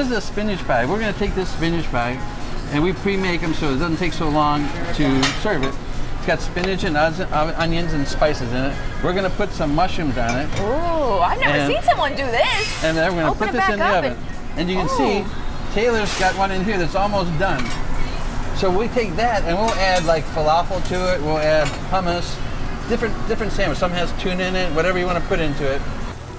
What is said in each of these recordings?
this is a spinach bag. We're going to take this spinach bag, and we pre-make them so it doesn't take so long to serve it. It's got spinach and onions and spices in it. We're going to put some mushrooms on it. Ooh, I've never seen someone do this. And then we're going to put this in the oven. And you can see Taylor's got one in here that's almost done. So we take that and we'll add like falafel to it. We'll add hummus, different sandwich. Some has tuna in it, whatever you want to put into it.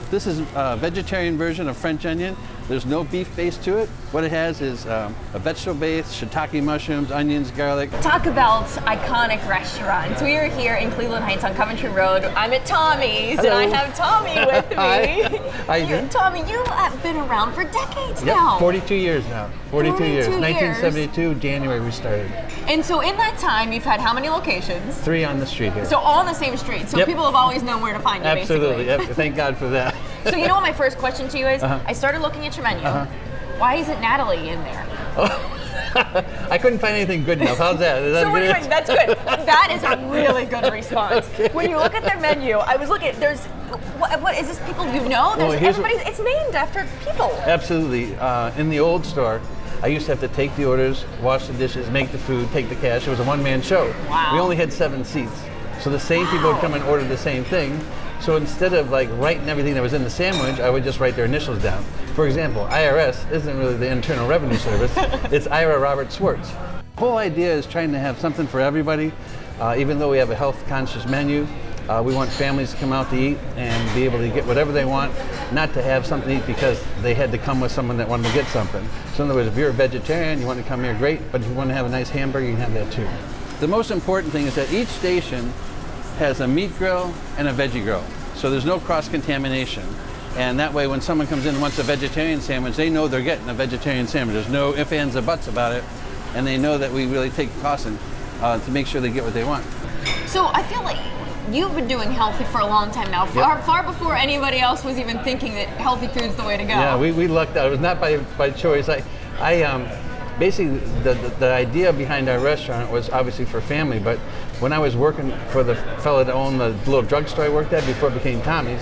This is a vegetarian version of French onion. There's no beef base to it. What it has is a vegetable base, shiitake mushrooms, onions, garlic. Talk about iconic restaurants. We are here in Cleveland Heights on Coventry Road. I'm at Tommy's. Hello. And I have Tommy with me. Hi. Tommy, you have been around for decades Yep, now. 42 years now. 42 years. 42 1972, January we started. And so in that time, you've had how many locations? 3 on the street here. So all on the same street. So Yep. people have always known where to find you, Absolutely. basically. Yep. Thank God for that. So you know what my first question to you is? I started looking at your menu. Why isn't Natalie in there? I couldn't find anything good enough. How's that? Is that So good? anyway, that's good. That is a really good response. Okay. When you look at their menu, I was looking. There's what is this? People you know? There's it's named after people. Absolutely. In the old store, I used to have to take the orders, wash the dishes, make the food, take the cash. It was a one-man show. Wow. We only had 7 seats, so the same people would come and order the same thing. So instead of like writing everything that was in the sandwich, I would just write their initials down. For example, IRS isn't really the Internal Revenue Service, it's Ira Robert Swartz. The whole idea is trying to have something for everybody. Even though we have a health-conscious menu, we want families to come out to eat and be able to get whatever they want, not to have something to eat because they had to come with someone that wanted to get something. So in other words, if you're a vegetarian, you want to come here, great, but if you want to have a nice hamburger, you can have that too. The most important thing is that each station has a meat grill and a veggie grill. So there's no cross-contamination. And that way when someone comes in and wants a vegetarian sandwich, they know they're getting a vegetarian sandwich. There's no ifs, ands, or buts about it. And they know that we really take caution to make sure they get what they want. So I feel like you've been doing healthy for a long time now, far before anybody else was even thinking that healthy food's the way to go. Yeah, we lucked out. It was not by choice. Basically, the idea behind our restaurant was obviously for family, but when I was working for the fellow that owned the little drugstore I worked at before it became Tommy's,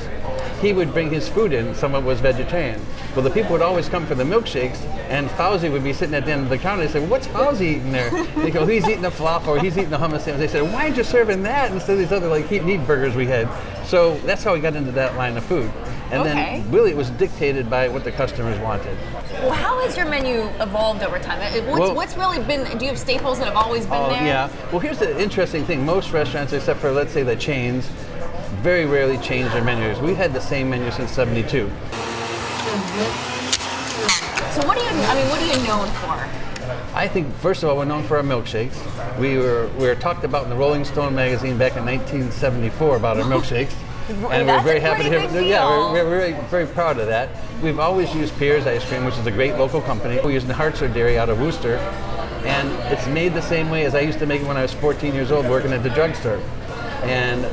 he would bring his food in, someone was vegetarian. Well, the people would always come for the milkshakes, and Fauzi would be sitting at the end of the counter. They say, well, what's Fauzi eating there? They go, he's eating the falafel, or he's eating the hummus sandwich. They said, why aren't you serving that instead of these other like heat and eat burgers we had? So that's how we got into that line of food. And then really it was dictated by what the customers wanted. Well, how has your menu evolved over time? What's really been, do you have staples that have always been there? Yeah. Well, here's the interesting thing. Most restaurants, except for, let's say, the chains, very rarely change their menus. We've had the same menu since '72. So what are you known for? I think, first of all, we're known for our milkshakes. We were talked about in the Rolling Stone magazine back in 1974 about our milkshakes. And we're very happy to hear. Yeah, we're very, very proud of that. We've always used Pierre's Ice Cream, which is a great local company. We use the Hartzler Dairy out of Worcester, and it's made the same way as I used to make it when I was 14 years old working at the drugstore. And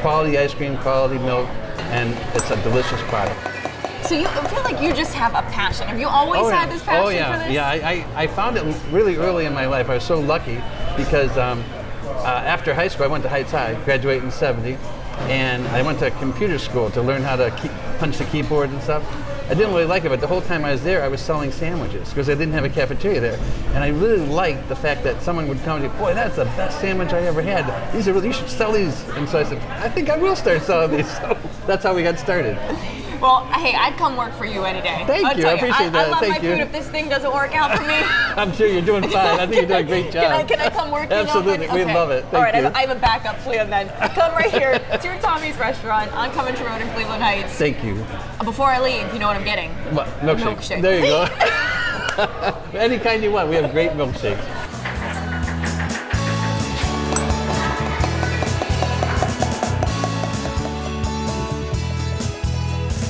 quality ice cream, quality milk, and it's a delicious product. So you feel like you just have a passion. Have you always had this passion for this? Yeah, I found it really early in my life. I was so lucky because after high school, I went to Heights High, graduated in '70, and I went to computer school to learn how to punch the keyboard and stuff. I didn't really like it, but the whole time I was there, I was selling sandwiches because I didn't have a cafeteria there. And I really liked the fact that someone would come and say, boy, that's the best sandwich I ever had. These are really, you should sell these. And so I said, I think I will start selling these. So that's how we got started. Well, hey, I'd come work for you any day. Thank you, I appreciate that. I love Thank my you. food if this thing doesn't work out for me. I'm sure you're doing fine. I think you're doing a great job. Can I come work? Absolutely, we love it. Thank All right, you. I have a backup plan then. Come right here to Tommy's restaurant on Coventry Road in Cleveland Heights. Thank you. Before I leave, you know what I'm getting? What? Milkshake. Milkshake. There you go. Any kind you want. We have great milkshakes.